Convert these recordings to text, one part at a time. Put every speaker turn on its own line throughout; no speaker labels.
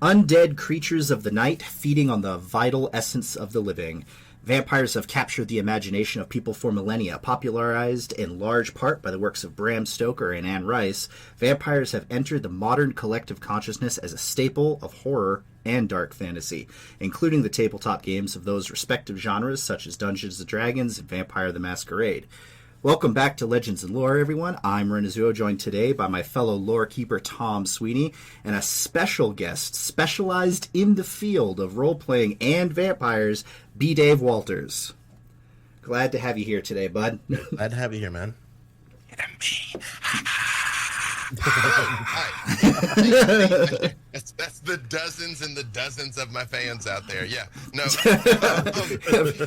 Undead creatures of the night feeding on the vital essence of the living. Vampires have captured the imagination of people for millennia. Popularized in large part by the works of Bram Stoker and Anne Rice, vampires have entered the modern collective consciousness as a staple of horror and dark fantasy, including the tabletop games of those respective genres such as Dungeons & Dragons and Vampire the Masquerade. Welcome back to Legends and Lore, everyone. I'm Renezuo, joined today by my fellow lore keeper Tom Sweeney, and a special guest specialized in the field of role-playing and vampires, B.Dave Walters. Glad to have you here today, bud.
Glad to have you here, man.
And me. Hi. That's the dozens and the dozens of my fans out there. Yeah. No.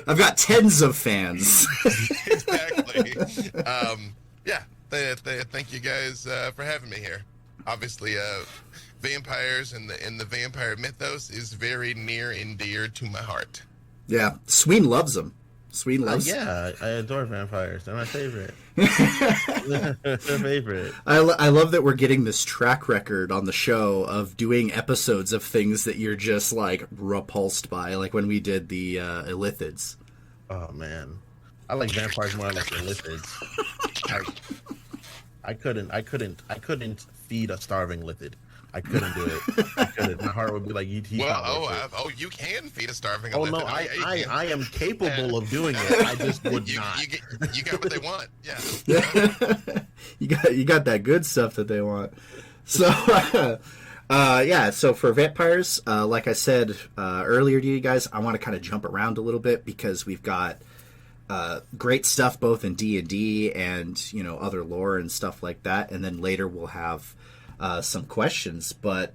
I've got tens of fans.
Exactly. Yeah. Thank you guys for having me here. Obviously, vampires and the vampire mythos is very near and dear to my heart.
Yeah. Sween loves them. Sween loves
yeah, I adore vampires. They're my favorite. They're favorite.
I love that we're getting this track record on the show of doing episodes of things that you're just, like, repulsed by, like when we did the Illithids.
Oh, man. I like vampires more than I like Illithids. I couldn't feed a starving Lithid. I couldn't do it. I couldn't. My heart would be like, you
can feed a starving.
Oh no, I am capable of doing it. I just would not.
You got what they want. Yeah.
you got that good stuff that they want. So, yeah. So for vampires, like I said earlier to you guys, I want to kind of jump around a little bit because we've got great stuff both in D&D and other lore and stuff like that, and then later we'll have some questions, but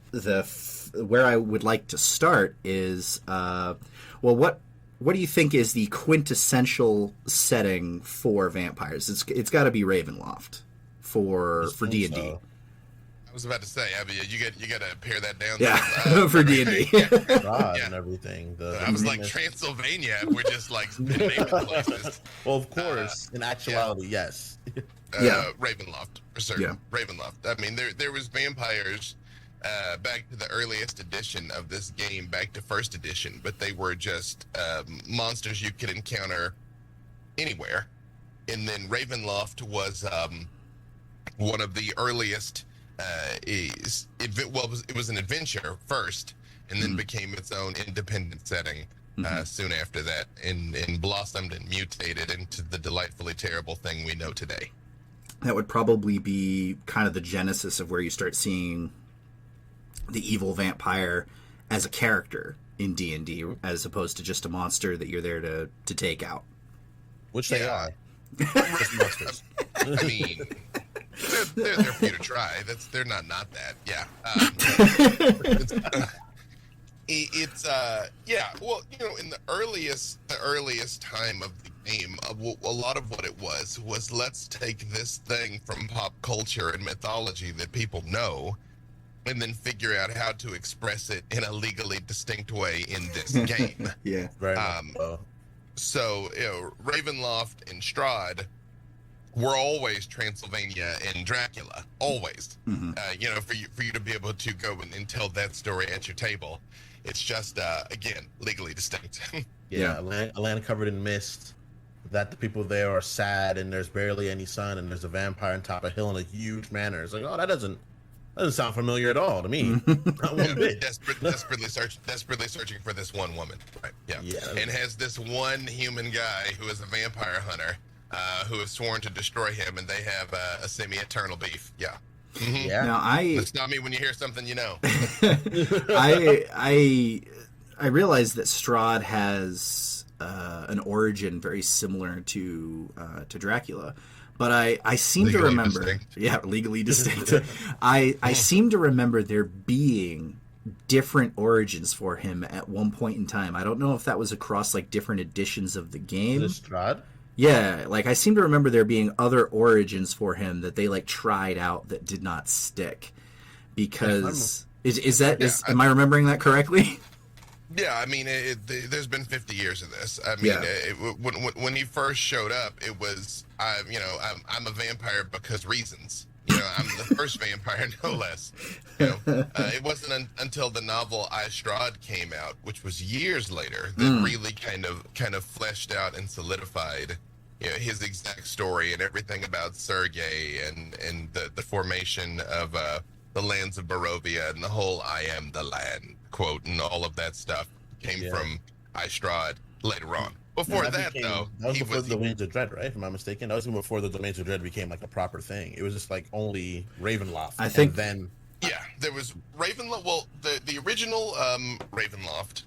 where I would like to start is, what do you think is the quintessential setting for vampires? It's got to be Ravenloft for D&D.
So.
I was about to say, I mean, you got to pare that down.
Yeah, for D&D.
And everything.
I was like Transylvania. We're just like naming places.
Well, of course, in actuality, yes.
Ravenloft, for certain. Yeah. Ravenloft. I mean, there was vampires back to the earliest edition of this game, back to first edition, but they were just monsters you could encounter anywhere. And then Ravenloft was one of the earliest. It was an adventure first, and then became its own independent setting soon after that, and blossomed and mutated into the delightfully terrible thing we know today.
That would probably be kind of the genesis of where you start seeing the evil vampire as a character in D&D, as opposed to just a monster that you're there to take out.
Which they are.
Monsters. I mean, they're for you to try. They're not that. Yeah. Well, in the earliest time of the game, a lot of what it was let's take this thing from pop culture and mythology that people know, and then figure out how to express it in a legally distinct way in this game.
Yeah.
Right.
So Ravenloft and Strahd were always Transylvania and Dracula, always.
Mm-hmm.
For you to be able to go and tell that story at your table, it's just again legally distinct.
Yeah, a land covered in mist. That the people there are sad, and there's barely any sun, and there's a vampire on top of a hill in a huge manor. It's like, oh, that doesn't sound familiar at all to me. Not one bit.
Desperately searching for this one woman, right? Yeah. And has this one human guy who is a vampire hunter, who has sworn to destroy him, and they have a semi-eternal beef. Yeah. Mm-hmm.
Yeah.
Now
That's not me when you hear something you know.
I realize that Strahd has an origin very similar to Dracula, but I seem
legally
to remember,
distinct.
Yeah, legally distinct. I seem to remember there being different origins for him at one point in time. I don't know if that was across like different editions of the game.
Is it Strahd?
Yeah, like I seem to remember there being other origins for him that they like tried out that did not stick. Because am I remembering that correctly?
Yeah, I mean, there's been 50 years of this. I mean, when he first showed up, it was, I'm a vampire because reasons. I'm the first vampire, no less. It wasn't until the novel I Strahd came out, which was years later, that really kind of fleshed out and solidified, his exact story and everything about Sergei and the formation of the lands of Barovia and the whole "I am the land" quote and all of that stuff came from I Strahd later on. Before that
was before the Domains of Dread, right? If I'm not mistaken, that was even before the Domains of Dread became like a proper thing. It was just like only Ravenloft.
I think.
And then
there was Ravenloft. Well, the original Ravenloft.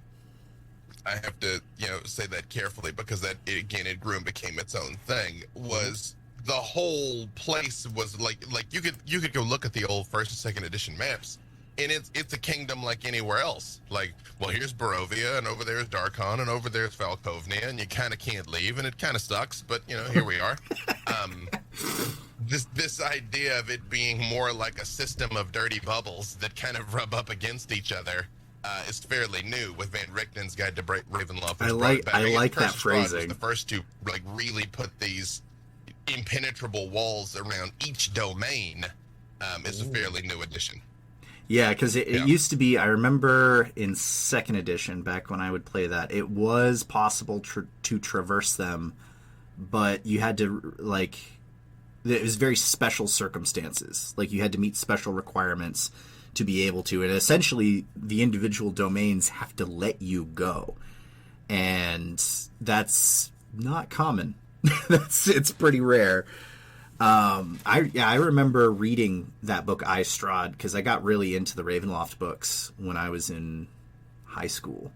I have to say that carefully because that it grew and became its own thing. Was the whole place was like you could go look at the old first and second edition maps. And it's a kingdom like anywhere else. Like, well, here's Barovia, and over there's Darkon, and over there's Falkovnia, and you kind of can't leave, and it kind of sucks, but here we are. This idea of it being more like a system of dirty bubbles that kind of rub up against each other is fairly new. With Van Richten's Guide to Ravenloft,
I like that phrasing.
Was the first to really put these impenetrable walls around each domain. It's a fairly new addition.
Yeah, because it used to be, I remember in 2nd edition, back when I would play that, it was possible to traverse them, but you had to, it was very special circumstances. Like, you had to meet special requirements to be able to, and essentially, the individual domains have to let you go. And that's not common. It's pretty rare. I remember reading that book I Strahd because I got really into the Ravenloft books when I was in high school,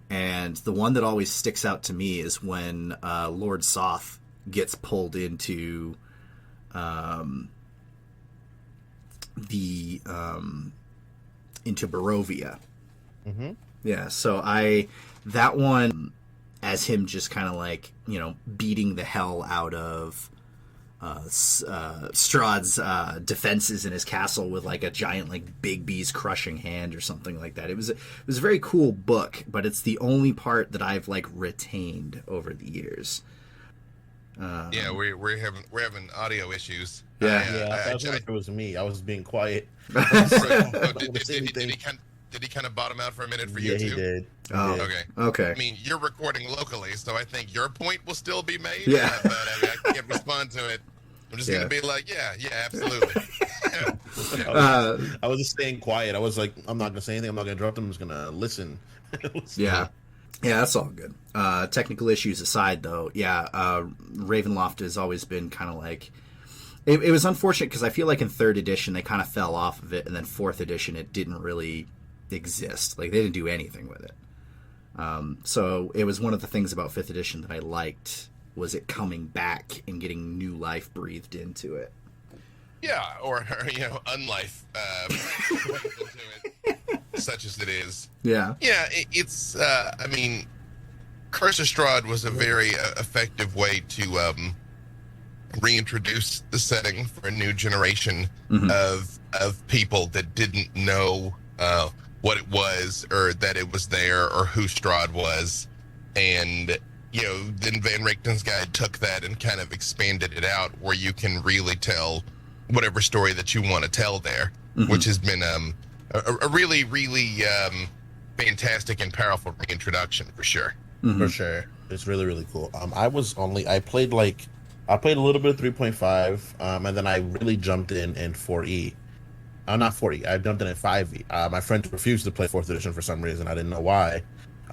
and the one that always sticks out to me is when Lord Soth gets pulled into into Barovia.
Mm-hmm.
Yeah, so that one as him just kind of beating the hell out of Strahd's defenses in his castle with a giant Big B's crushing hand or something like that. It was a very cool book, but it's the only part that I've
retained
over the years.
We're having audio issues.
I thought it was me. I was being quiet.
Did he kind of bottom out for a minute for you too?
He did.
Okay.
I mean, you're recording locally, so I think your point will still be made.
Yeah.
But I can't respond to it. I'm just going to be like, yeah, absolutely.
I was just staying quiet. I was like, I'm not going to say anything. I'm not going to interrupt him. I'm just going to listen.
Yeah, that's all good. Technical issues aside, though, Ravenloft has always been kind of it was unfortunate because I feel like in 3rd edition they kind of fell off of it, and then 4th edition it didn't really exist. They didn't do anything with it. So it was one of the things about 5th edition that I liked was it coming back and getting new life breathed into it.
Yeah, or unlife into it, such as it is.
Yeah.
Yeah, it's. I mean, Curse of Strahd was a very effective way to reintroduce the setting for a new generation of people that didn't know what it was or that it was there or who Strahd was, and then Van Richten's Guide took that and kind of expanded it out where you can really tell whatever story that you want to tell there, which has been a really, really fantastic and powerful reintroduction for sure.
For sure. It's really, really cool. I played a little bit of 3.5, and then I really jumped in 4E. Not 4E, I jumped in 5E. My friend refused to play 4th edition for some reason. I didn't know why.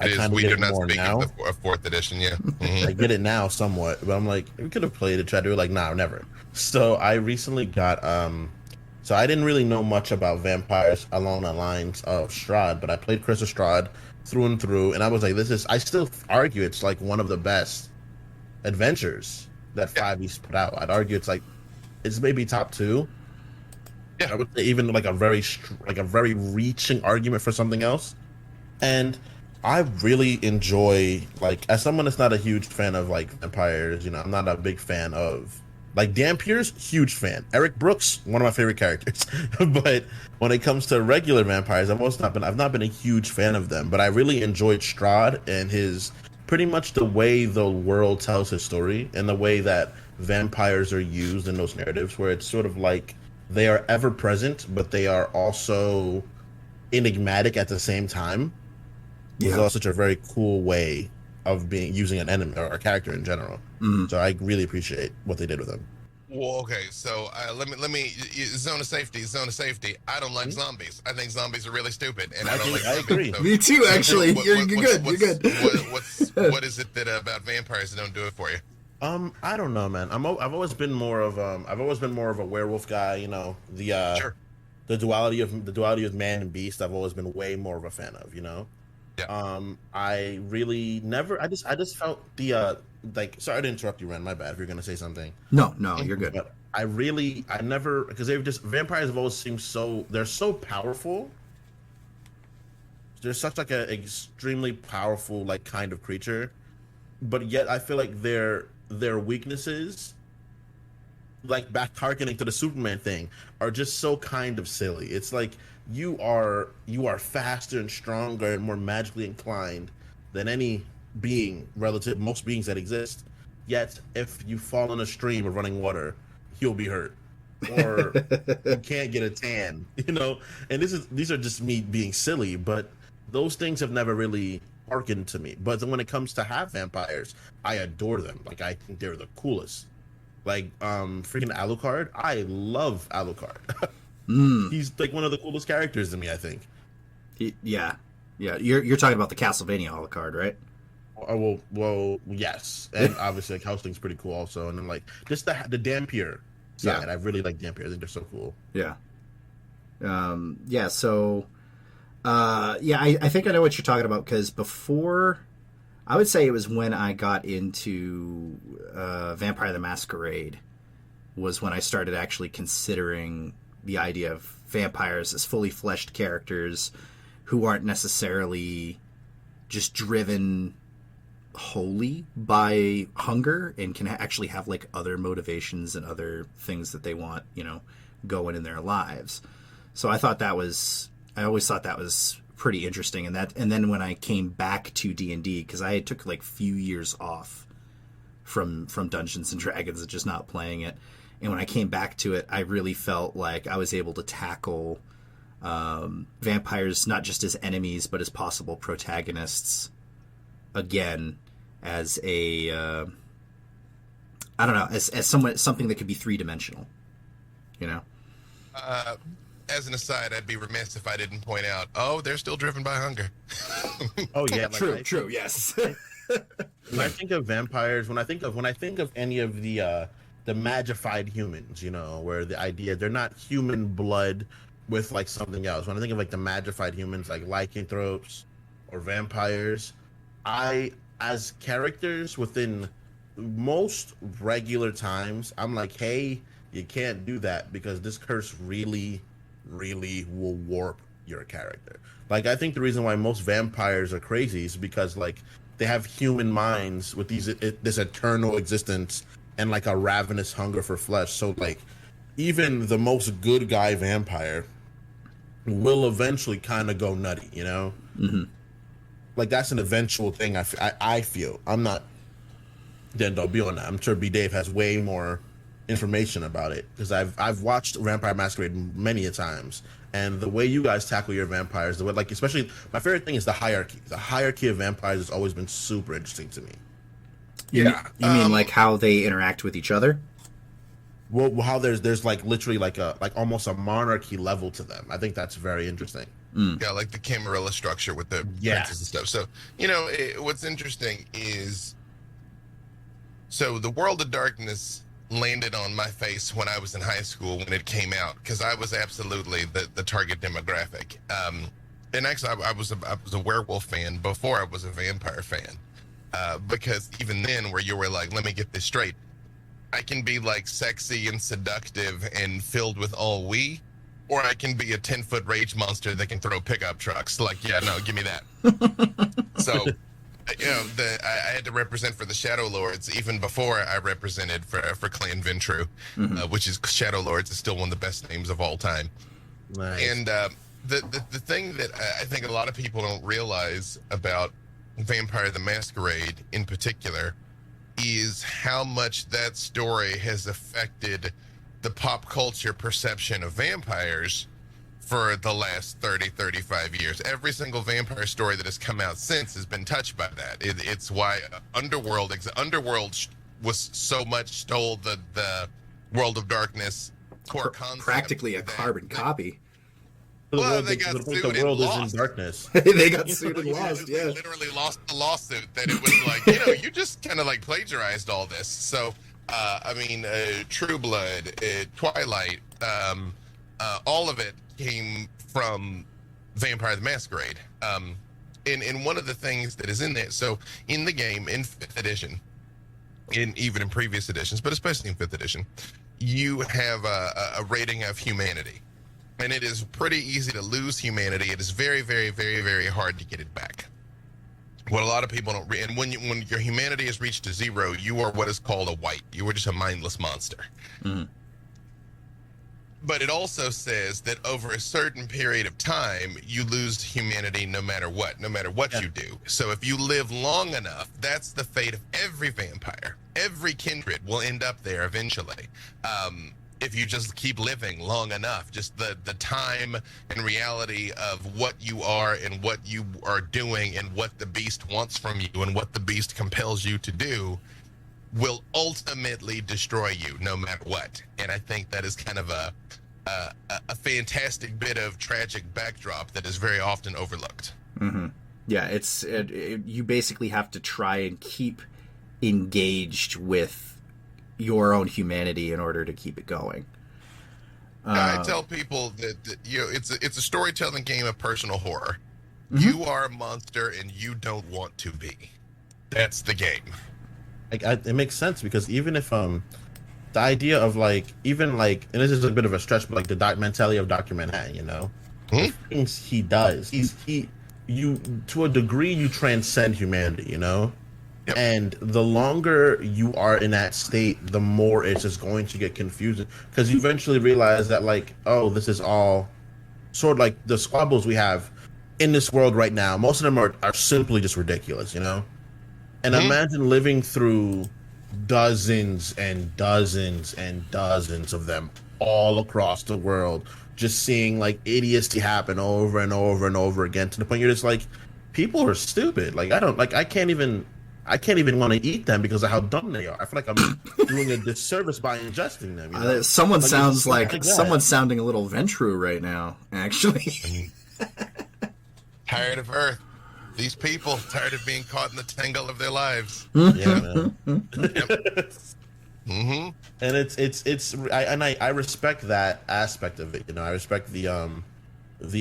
I kind of get it more now.
Of 4th edition, yeah.
I get it now somewhat, but I'm like, we could have played it, tried to do it, nah, never. So I recently got, so I didn't really know much about vampires along the lines of Strahd, but I played Curse of Strahd through and through, and I was like, I still argue it's one of the best adventures that 5E's put out. I'd argue it's maybe top 2.
Yeah.
I would say even a very reaching argument for something else. And I really enjoy, as someone that's not a huge fan of vampires, I'm not a big fan of Dampier's, huge fan. Eric Brooks, one of my favorite characters. But when it comes to regular vampires, I've not been a huge fan of them. But I really enjoyed Strahd and his pretty much the way the world tells his story and the way that vampires are used in those narratives, where it's sort of they are ever present, but they are also enigmatic at the same time. It's
Yeah.
also such a very cool way of using an enemy or a character in general. So I really appreciate what they did with him.
Well, okay, so let me zone of safety. I don't like zombies. I think zombies are really stupid, and I don't like zombies.
Agree.
So,
Me too, actually. You're good.
What is it that about vampires that don't do it for you?
I don't know, man. I've always been more of a werewolf guy. You know,
Sure.
the duality of man and beast. I've always been way more of a fan of. You know.
Yeah.
I really never. I just felt the like. Sorry to interrupt you, Ren. My bad. If you're gonna say something.
No, you're good.
But I never, because vampires have always seemed they're so powerful. They're such like an extremely powerful like kind of creature, but yet I feel like their weaknesses, like back harkening to the Superman thing, are just so kind of silly. It's like you are faster and stronger and more magically inclined than any being relative most beings that exist. Yet if you fall in a stream of running water, you'll be hurt. Or you can't get a tan, you know? And these are just me being silly, but those things have never really harkened to me. But then when it comes to half vampires, I adore them. Like I think they're the coolest. Like freaking Alucard. I love Alucard. He's like one of the coolest characters to me, I think.
Yeah. You're talking about the Castlevania Alucard, right?
Well, yes, and obviously like Housing's pretty cool also, and then like just the Dampier side.
Yeah.
I really like Dampier. I think they're so cool.
Yeah. So, I think I know what you're talking about, because before, I would say it was when I got into Vampire the Masquerade, was when I started actually considering the idea of vampires as fully fleshed characters who aren't necessarily just driven wholly by hunger and can actually have like other motivations and other things that they want, going in their lives. So I always thought that was pretty interesting. And then when I came back to D&D, because I took like few years off from Dungeons and Dragons and just not playing it. And when I came back to it, I really felt like I was able to tackle vampires not just as enemies, but as possible protagonists again, as a I don't know, as something that could be three-dimensional,
As an aside, I'd be remiss if I didn't point out, they're still driven by hunger.
Oh yeah,
like true, yes.
When I think of vampires, when I think of any of the magified humans, where the idea they're not human blood with like something else. When I think of like the magified humans, like lycanthropes or vampires, as characters within most regular times, I'm like, hey, you can't do that because this curse really, really will warp your character. Like, I think the reason why most vampires are crazy is because like they have human minds with this eternal existence and like a ravenous hunger for flesh. So like even the most good guy vampire will eventually kind of go nutty,
Mm-hmm.
Like that's an eventual thing. I feel I'm not the end all be on that. I'm sure B.Dave has way more information about it because I've watched Vampire Masquerade many a times, and the way you guys tackle your vampires, the way like especially my favorite thing is the hierarchy. The hierarchy of vampires has always been super interesting to me.
Yeah, you mean like how they interact with each other?
Well, how there's like literally like almost a monarchy level to them. I think that's very interesting.
Yeah, like the Camarilla structure with the princes and stuff. So, what's interesting is, so the World of Darkness landed on my face when I was in high school when it came out, because I was absolutely the target demographic. And actually, I was a werewolf fan before I was a vampire fan, because even then, where you were like, let me get this straight, I can be like sexy and seductive and filled with ennui, or I can be a 10-foot rage monster that can throw pickup trucks. Like, yeah, no, give me that. So, I had to represent for the Shadow Lords even before I represented for Clan Ventru, which is Shadow Lords is still one of the best names of all time.
Nice.
And the thing that I think a lot of people don't realize about Vampire the Masquerade in particular is how much that story has affected the pop culture perception of vampires for the last 30, 35 years. Every single vampire story that has come out since has been touched by that. It's why Underworld was so much stole the World of Darkness core concept.
Practically a carbon copy.
Well, they got sued
the world
and
is
lost.
in darkness.
They got sued and lost, yeah.
They literally lost the lawsuit. That it was like, you just kind of like plagiarized all this. So, True Blood, Twilight, all of it came from Vampire the Masquerade. And one of the things that is in there, so in the game, in 5th edition, even in previous editions, but especially in 5th edition, you have a rating of humanity. And it is pretty easy to lose humanity. It is very, very, very, very hard to get it back. What a lot of people don't and when your humanity is reached to 0, you are what is called a wight. You are just a mindless monster. Mm-hmm. But it also says that over a certain period of time, you lose humanity no matter what you do. So if you live long enough, that's the fate of every vampire. Every kindred will end up there eventually. If you just keep living long enough, just the time and reality of what you are and what you are doing and what the beast wants from you and what the beast compels you to do will ultimately destroy you no matter what. And I think that is kind of a fantastic bit of tragic backdrop that is very often overlooked.
Mm-hmm. Yeah, you basically have to try and keep engaged with your own humanity in order to keep it going.
I tell people that it's a storytelling game of personal horror. Mm-hmm. You are a monster and you don't want to be. That's the game.
It makes sense because even if the idea of and this is a bit of a stretch, but the mentality of Dr. Manhattan, the things he does, you to a degree you transcend humanity, Yep. And the longer you are in that state, the more it's just going to get confusing because you eventually realize that this is all sort of like the squabbles we have in this world right now. Most of them are simply just ridiculous, And imagine living through dozens and dozens and dozens of them all across the world, just seeing idiocy happen over and over and over again to the point you're just people are stupid. I can't even want to eat them because of how dumb they are. I feel like I'm doing a disservice by ingesting them.
Someone sounds someone's sounding a little Ventrue right now, actually.
Tired of Earth. These people tired of being caught in the tangle of their lives.
Yeah, man.
Yep. Mm-hmm.
And I respect that aspect of it. I respect the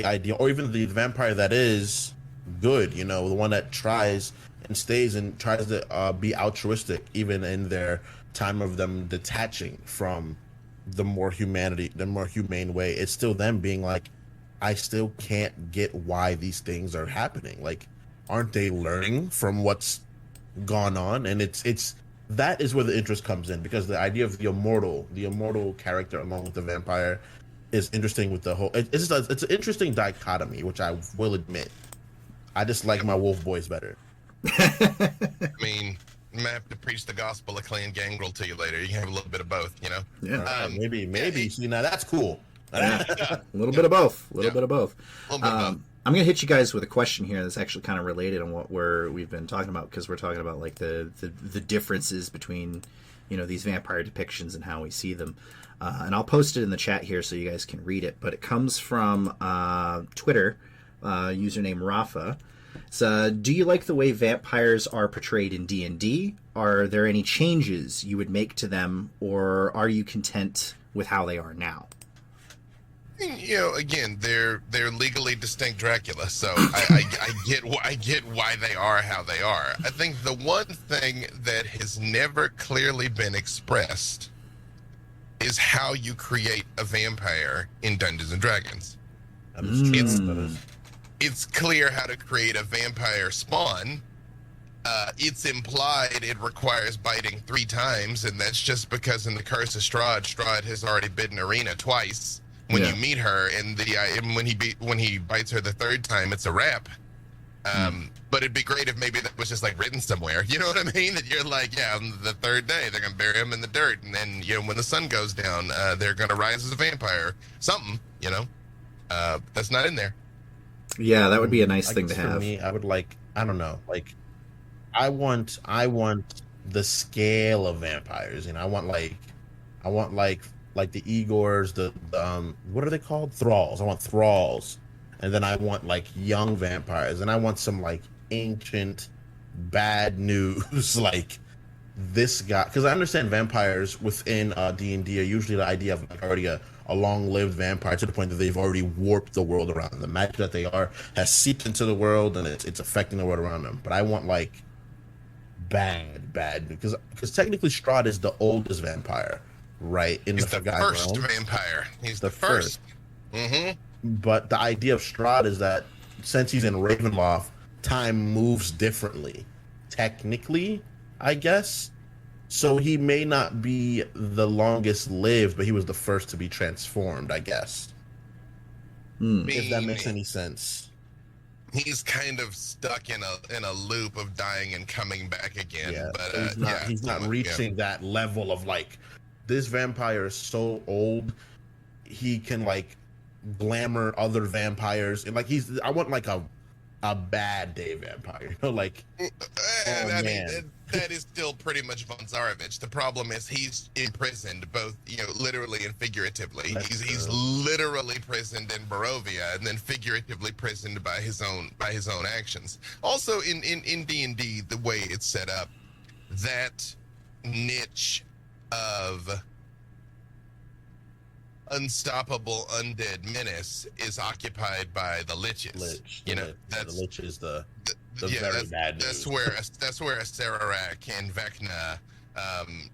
idea, or even the vampire that is good. The one that tries and stays and tries to be altruistic, even in their time of them detaching from the more humane way. It's still them being I still can't get why these things are happening. Aren't they learning from what's gone on? And it's that is where the interest comes in, because the idea of the immortal character along with the vampire is interesting with the whole. It's an interesting dichotomy, which I will admit. I just like my wolf boys better.
I mean, I'm gonna have to preach the gospel of Clan Gangrel to you later. You can have a little bit of both,
Yeah. Maybe. See, now that's cool.
A little bit of both. A little bit of both. I'm going to hit you guys with a question here that's actually kind of related on what we've been talking about, because we're talking about the differences between these vampire depictions and how we see them. And I'll post it in the chat here so you guys can read it. But it comes from Twitter, username Rafa. So, do you like the way vampires are portrayed in D&D? Are there any changes you would make to them, or are you content with how they are now?
Again, they're legally distinct Dracula, so I get why they are how they are. I think the one thing that has never clearly been expressed is how you create a vampire in Dungeons and Dragons. It's clear how to create a vampire spawn. It's implied it requires biting 3 times, and that's just because in the Curse of Strahd has already bitten Arena twice. When you meet her, and when he bites her the 3rd time, it's a wrap. But it'd be great if maybe that was just like written somewhere. You know what I mean? That you're like, yeah, on the third day they're gonna bury him in the dirt, and then when the sun goes down, they're gonna rise as a vampire. Something, that's not in there.
Yeah, that would be a nice thing to have.
For me, I would I don't know, I want the scale of vampires. I want the Igors, the what are they called? Thralls. I want thralls. And then I want young vampires, and I want some ancient bad news this guy, because I understand vampires within D&D are usually the idea of already a long-lived vampire to the point that they've already warped the world around them. The magic that they are has seeped into the world, and it's affecting the world around them. But I want bad news, because technically Strahd is the oldest vampire, right?
He's the first vampire. He's the first. Mm-hmm.
But the idea of Strahd is that since he's in Ravenloft, time moves differently. Technically, I guess. So he may not be the longest lived, but he was the first to be transformed, I guess. If that makes any sense.
He's kind of stuck in a loop of dying and coming back again. Yeah, but
he's not reaching that level of this vampire is so old, he can glamour other vampires, and I want a bad day vampire,
I mean, that is still pretty much Von Zarevich. The problem is he's imprisoned both literally and figuratively. He's literally imprisoned in Barovia, and then figuratively imprisoned by his own actions. Also in D&D, the way it's set up, that niche of unstoppable undead menace is occupied by the liches.
The lich is the very bad news.
That's where a Sararak and Vecna,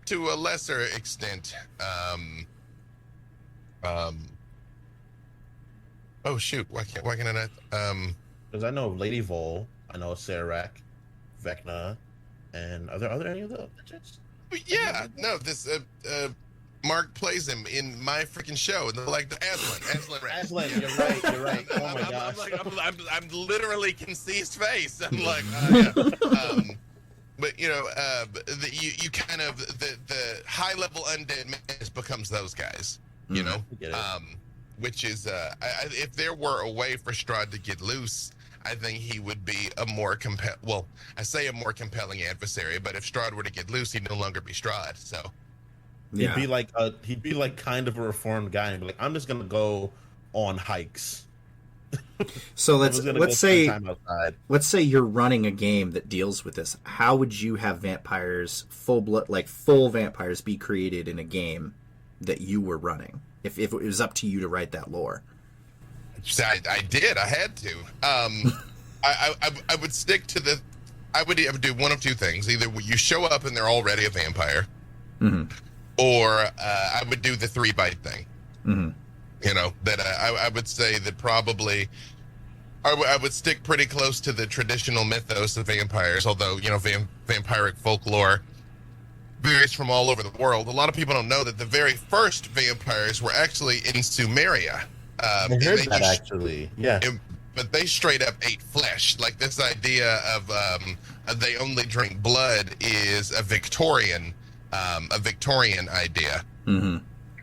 to a lesser extent, oh shoot, why can I not?
Because I know Lady Vol, I know Sararak, Vecna, and are there any of the liches?
Yeah, no, this Mark plays him in my freaking show, and they're like the
Aslan, you're right. Oh my gosh.
I'm literally can see his face. I'm like, but you kind of the high level undead menace becomes those guys, which is if there were a way for Strahd to get loose, I think he would be a more I say a more compelling adversary, but if Strahd were to get loose, he'd no longer be Strahd. So.
Yeah. He'd be kind of a reformed guy and be like, I'm just gonna go on hikes.
So let's say you're running a game that deals with this. How would you have vampires, full vampires, be created in a game that you were running? If it was up to you to write that lore.
I did. I had to. I would stick to I would do one of two things. Either you show up and they're already a vampire.
Mm-hmm.
Or I would do the 3-bite thing.
Mm-hmm.
I would say that probably I would stick pretty close to the traditional mythos of vampires, although, vampiric folklore varies from all over the world. A lot of people don't know that the very first vampires were actually in Sumeria.
I heard that actually, yeah.
But they straight up ate flesh. This idea of they only drink blood is a Victorian idea.
Mm-hmm.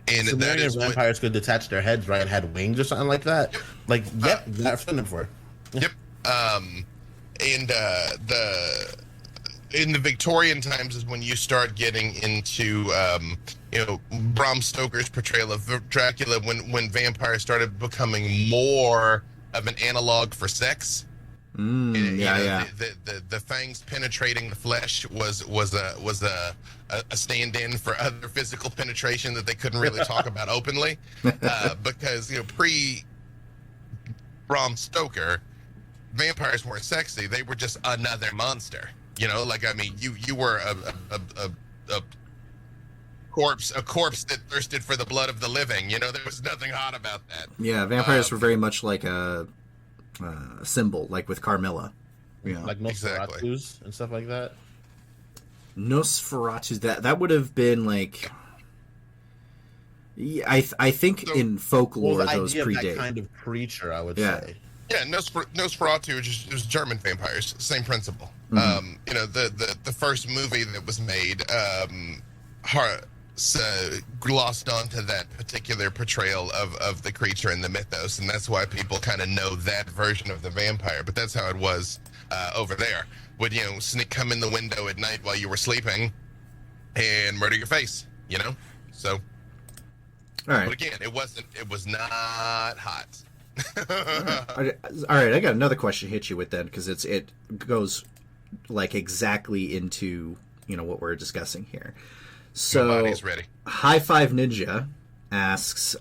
And so that is vampires could detach their heads, right? Had wings or something like that.
Yep.
That's what I'm for.
Yep. And in the Victorian times is when you start getting into Bram Stoker's portrayal of Dracula, when vampires started becoming more of an analog for sex. The fangs penetrating the flesh was a stand-in for other physical penetration that they couldn't really talk about openly, because pre Bram Stoker, vampires weren't sexy; they were just another monster. You were a corpse that thirsted for the blood of the living. There was nothing hot about that.
Yeah, vampires were very much like a symbol, like with Carmilla.
Like Nosferatu's and stuff like that.
Nosferatu's, that would have been I think in folklore those predate
that kind of creature, I would say.
Yeah, Nosferatu is German vampires. Same principle. You know, the first movie that was made, glossed onto that particular portrayal of the creature in the mythos, and that's why people kind of know that version of the vampire. But that's how it was over there. Would, you know, come in the window at night while you were sleeping and murder your face. You know, so.
All right.
But again, it was not hot.
All right, I got another question to hit you with then, because it goes like exactly into, you know, what we're discussing here. So,
my body's ready.
High Five Ninja asks,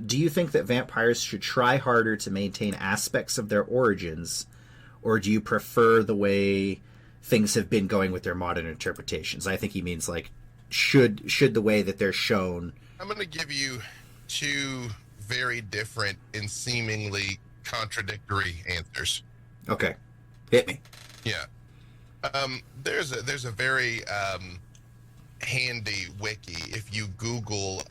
do you think that vampires should try harder to maintain aspects of their origins, or do you prefer the way things have been going with their modern interpretations? I think he means like should the way that they're shown.
I'm going to give you two very different and seemingly contradictory answers.
Okay, hit me.
Yeah. There's a very handy wiki. If you Google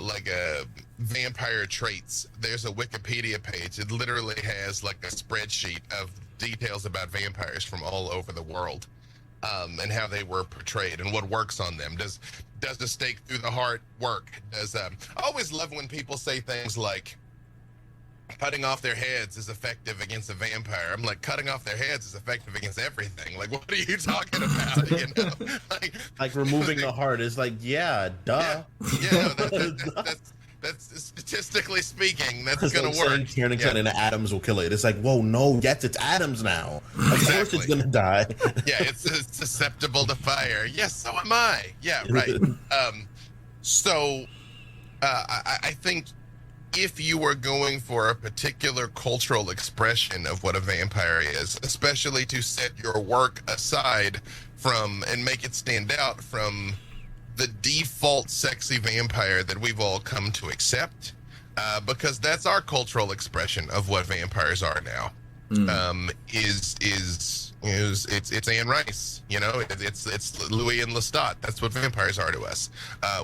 like a vampire traits, there's a Wikipedia page. It literally has like a spreadsheet of details about vampires from all over the world, and how they were portrayed and what works on them. Does the stake through the heart work? I always love when people say things like cutting off their heads is effective against a vampire. I'm like, cutting off their heads is effective against everything. Like, what are you talking about? You know,
like removing the heart is like, yeah, duh.
Yeah, that's statistically speaking, that's gonna work.
Turning into atoms will kill it. It's like, whoa, no, yes, it's atoms now. Of course it's gonna die.
Yeah, it's susceptible to fire. Yes, so am I. Yeah, right. I think if you are going for a particular cultural expression of what a vampire is, especially to set your work aside from and make it stand out from the default sexy vampire that we've all come to accept, because that's our cultural expression of what vampires are now. It's Anne Rice, you know, it's Louis and Lestat. That's what vampires are to us.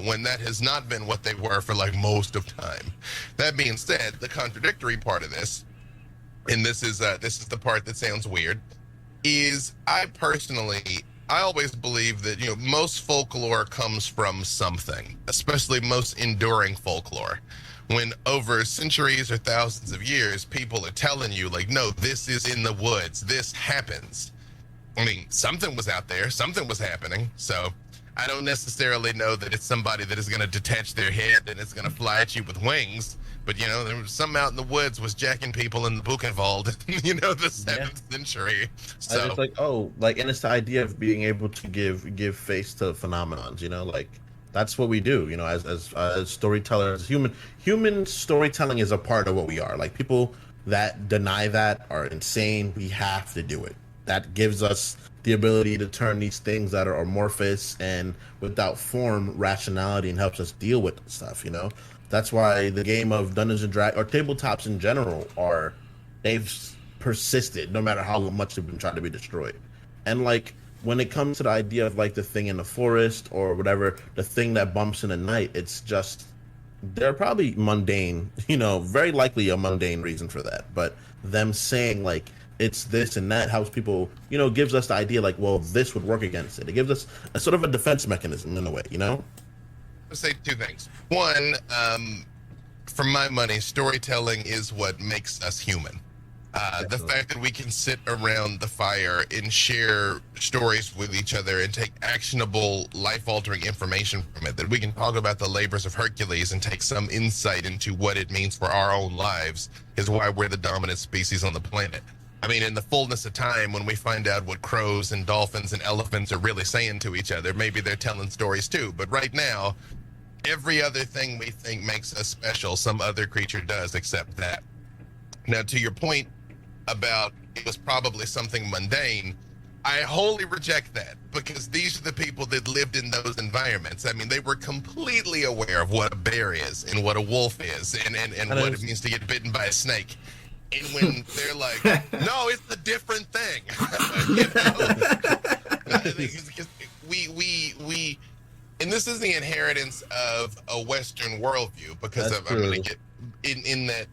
When that has not been what they were for like most of time. That being said, the contradictory part of this, and this is the part that sounds weird, is I always believe that, you know, most folklore comes from something, especially most enduring folklore. When over centuries or thousands of years, people are telling you, like, no, this is in the woods, this happens. I mean, something was out there, something was happening. So I don't necessarily know that it's somebody that is going to detach their head and it's going to fly at you with wings. But, you know, there was some out in the woods was jacking people in the Buchenwald, you know, the 7th century. So
it's like, and it's the idea of being able to give face to phenomenons, you know, like that's what we do, you know, as storytellers. Human storytelling is a part of what we are. Like, people that deny that are insane. We have to do it. That gives us the ability to turn these things that are amorphous and without form, rationality, and helps us deal with stuff, you know. That's why the game of Dungeons and Dragons, or tabletops in general, they've persisted no matter how much they've been trying to be destroyed. And like, when it comes to the idea of like the thing in the forest or whatever, the thing that bumps in the night, it's just, they're probably mundane, you know, very likely a mundane reason for that. But them saying like it's this and that helps people, you know, gives us the idea like, well, this would work against it. It gives us a sort of a defense mechanism in a way, you know?
I'll say two things. One, for my money, storytelling is what makes us human. The fact that we can sit around the fire and share stories with each other and take actionable, life-altering information from it, that we can talk about the labors of Hercules and take some insight into what it means for our own lives, is why we're the dominant species on the planet. I mean, in the fullness of time, when we find out what crows and dolphins and elephants are really saying to each other, maybe they're telling stories too. But right now, every other thing we think makes us special, some other creature does except that. Now, to your point about it was probably something mundane, I wholly reject that, because these are the people that lived in those environments. I mean, they were completely aware of what a bear is and what a wolf is and what it means to get bitten by a snake. And when they're like, no, it's a different thing. we and this is the inheritance of a Western worldview, because I'm going to get in that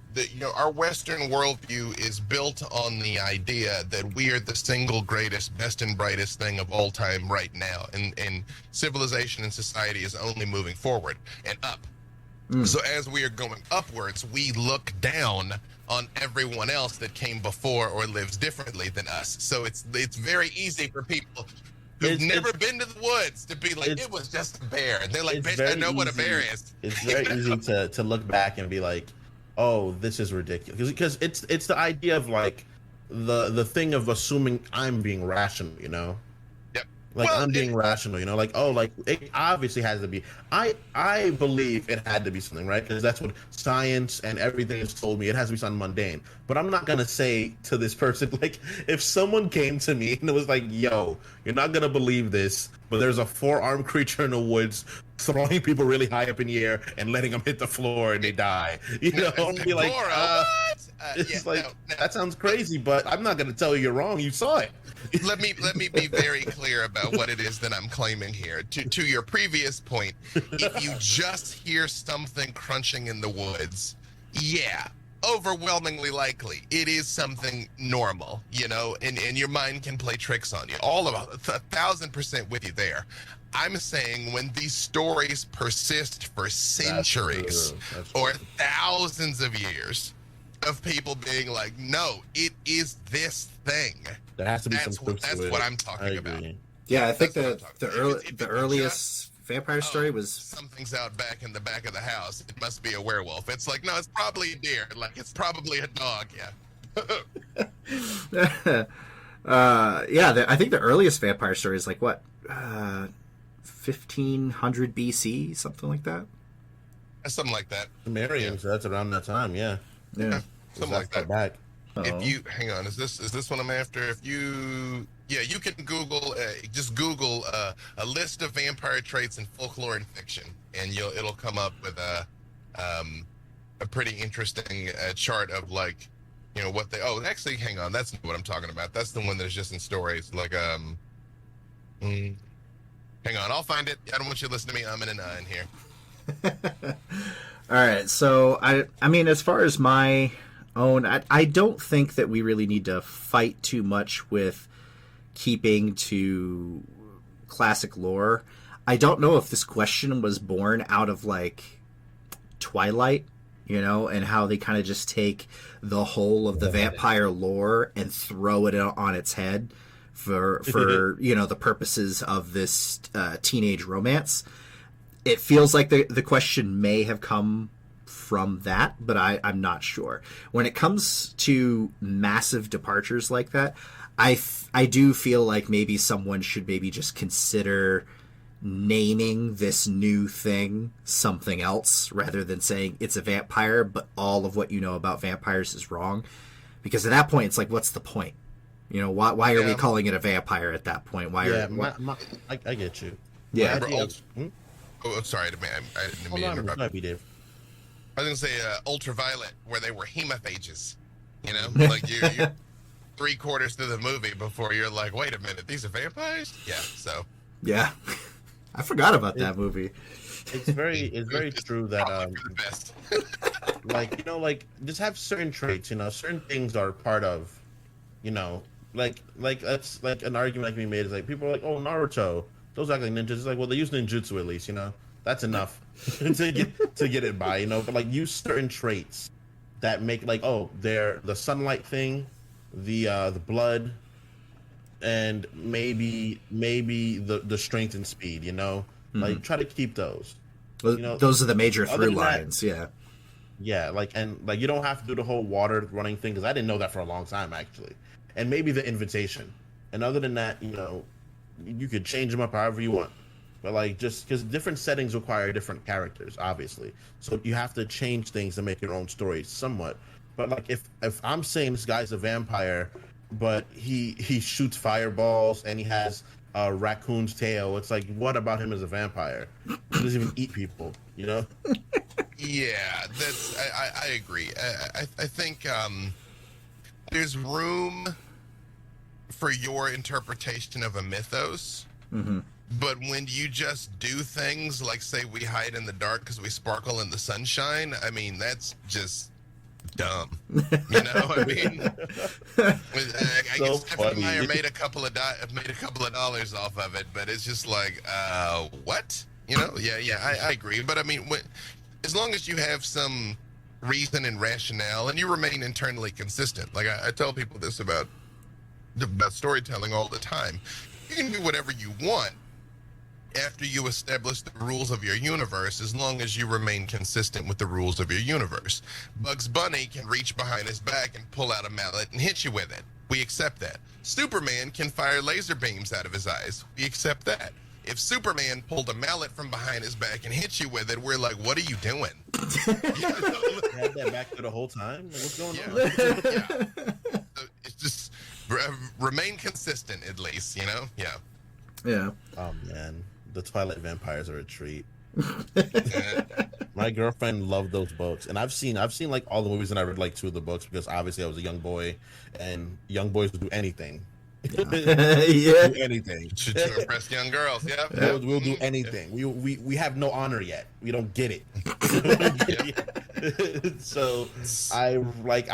our Western worldview is built on the idea that we are the single greatest, best and brightest thing of all time right now, and civilization and society is only moving forward and up. So as we are going upwards, we look down on everyone else that came before or lives differently than us. So it's very easy for people who've never been to the woods to be like, it was just a bear. And they're like, bitch, I know what a bear is.
It's very easy to look back and be like, oh, this is ridiculous. Because it's the idea of like the thing of assuming I'm being rational,
Yep.
Like, I'm being rational, like, oh, like, it obviously has to be. I believe it had to be something, right? Because that's what science and everything has told me. It has to be something mundane. But I'm not going to say to this person, like, if someone came to me and it was like, yo, you're not going to believe this, but there's a 4-armed creature in the woods throwing people really high up in the air and letting them hit the floor and they die. I'd be like, that sounds crazy, but I'm not going to tell you you're wrong. You saw it.
Let me be very clear about what it is that I'm claiming here. To your previous point, if you just hear something crunching in the woods, yeah, overwhelmingly likely it is something normal, and your mind can play tricks on you. All of 1,000% with you there. I'm saying when these stories persist for centuries or thousands of years of people being like, no, it is this thing.
There has to be
that's what I'm talking about.
Yeah, I think the earliest vampire story was
something's out back in the back of the house. It must be a werewolf. It's like, no, it's probably a deer. Like, it's probably a dog. Yeah.
I think the earliest vampire story is like what, 1500 BC, something like that.
Something like that.
Sumerian, so that's around that time. Yeah.
Something like that.
Back.
If you hang on, is this what I'm after? If you can Google just Google a list of vampire traits in folklore and fiction, and it'll come up with a pretty interesting chart of like what they. Oh, actually, hang on, that's not what I'm talking about. That's the one that's just in stories. Like hang on, I'll find it. I don't want you to listen to me. I'm in here.
All right, so I mean, as far as my own, I don't think that we really need to fight too much with keeping to classic lore. I don't know if this question was born out of like Twilight, and how they kind of just take the whole of the vampire lore and throw it on its head for the purposes of this teenage romance. It feels like the question may have come from that, but I'm not sure. When it comes to massive departures like that, I do feel like maybe someone should maybe just consider naming this new thing something else rather than saying it's a vampire, but all of what you know about vampires is wrong. Because at that point, it's like, what's the point? Why are we calling it a vampire at that point? I
get you.
Yeah.
Oh, sorry, I didn't mean to interrupt.
B.Dave.
I was gonna say Ultraviolet, where they were hemophages. Like you're 3/4 through the movie before you're like, wait a minute, these are vampires? Yeah. So.
Yeah, I forgot about that movie.
It's very true that like just have certain traits. Certain things are part of, like that's like an argument that can be made is like people are like, oh, Naruto. Those act like ninjas. It's like, well, they use ninjutsu at least, That's enough to get it by, But like, use certain traits that make like, oh, they're the sunlight thing, the blood, and maybe the strength and speed, Like, try to keep those.
Those are the major through lines. Yeah.
Yeah, and you don't have to do the whole water running thing because I didn't know that for a long time actually, and maybe the invitation. And other than that, you could change them up however you want, but like just because different settings require different characters, obviously, so you have to change things to make your own story somewhat. But like if I'm saying this guy's a vampire, but he shoots fireballs and he has a raccoon's tail, it's like, what about him as a vampire? He doesn't even eat people, Yeah,
that's I agree. I think there's room for your interpretation of a mythos, But when you just do things like, say, we hide in the dark because we sparkle in the sunshine, I mean, that's just dumb. You know, I mean, I guess Stephanie Meyer made a couple of dollars off of it, but it's just like, what? You know? Yeah, I agree. But I mean, as long as you have some reason and rationale, and you remain internally consistent. Like I tell people this about storytelling all the time. You can do whatever you want after you establish the rules of your universe, as long as you remain consistent with the rules of your universe. Bugs Bunny can reach behind his back and pull out a mallet and hit you with it. We accept that. Superman can fire laser beams out of his eyes. We accept that. If Superman pulled a mallet from behind his back and hit you with it, we're like, what are you doing? You
had that back there the whole time? Like, what's going on?
Yeah. So it's just remain consistent, at least, you know?
Yeah.
Oh, man. The Twilight vampires are a treat. My girlfriend loved those books, and I've seen like all the movies, and I read like 2 of the books because obviously I was a young boy, and young boys would do anything.
Yeah.
Do anything
to impress young girls. Yep.
We'll do anything. We have no honor yet. We don't get it. So I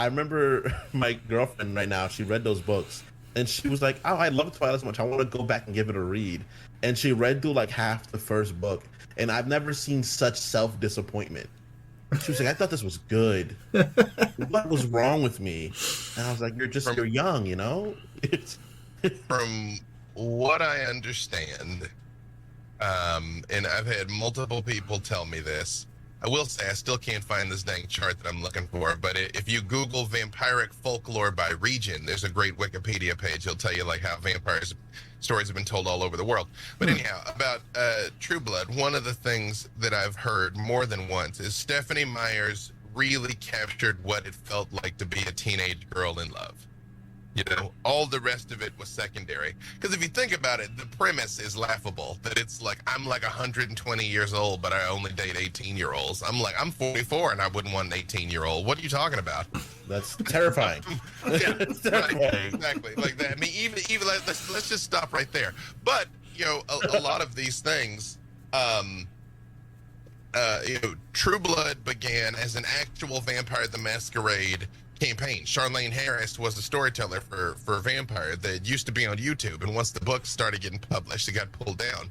remember my girlfriend right now. She read those books, and she was like, "Oh, I love Twilight so much. I want to go back and give it a read." And she read through like half the first book, and I've never seen such self-disappointment. She was like, "I thought this was good. What was wrong with me?" And I was like, "You're young, you know."
From what I understand, and I've had multiple people tell me this, I will say I still can't find this dang chart that I'm looking for, but if you Google vampiric folklore by region, there's a great Wikipedia page. It'll tell you like how vampires stories have been told all over the world. But anyhow, about True Blood, one of the things that I've heard more than once is Stephanie Meyer's really captured what it felt like to be a teenage girl in love. You know, all the rest of it was secondary. Because if you think about it, the premise is laughable. That it's like, I'm like 120 years old, but I only date 18-year-olds. I'm like, I'm 44 and I wouldn't want an 18-year-old. What are you talking about?
That's terrifying.
Yeah, right, exactly. Like that. I mean, even let's just stop right there. But, you know, a lot of these things, you know, True Blood began as an actual Vampire the Masquerade campaign. Charlene Harris was the storyteller for Vampire that used to be on YouTube, and once the book started getting published, it got pulled down.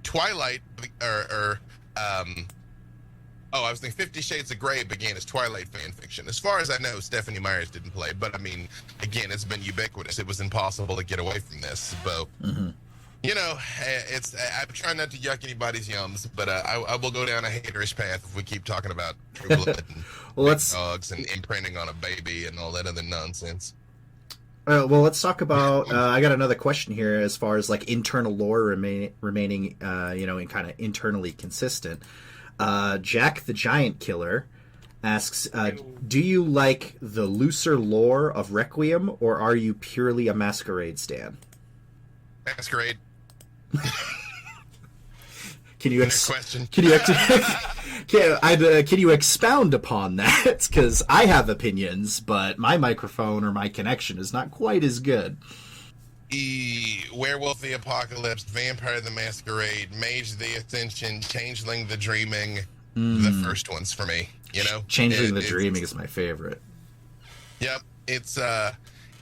Twilight, I was thinking 50 Shades of Grey began as Twilight fan fiction. As far as I know, Stephanie Meyers didn't play, but I mean, again, it's been ubiquitous. It was impossible to get away from this. But you know, I'm trying not to yuck anybody's yums, but I will go down a haterish path if we keep talking about True Blood and dogs and imprinting on a baby and all that other nonsense.
Well, let's talk about. I got another question here as far as like internal lore remaining, you know, and kind of internally consistent. Jack the Giant Killer asks, do you like the looser lore of Requiem, or are you purely a Masquerade stan?
Masquerade.
Can you expound upon that? Because I have opinions, but my microphone or my connection is not quite as good.
Werewolf the Apocalypse, Vampire the Masquerade, Mage the Ascension, Changeling the Dreaming, the first ones for me. You know,
Changeling the Dreaming is my favorite.
Yep, it's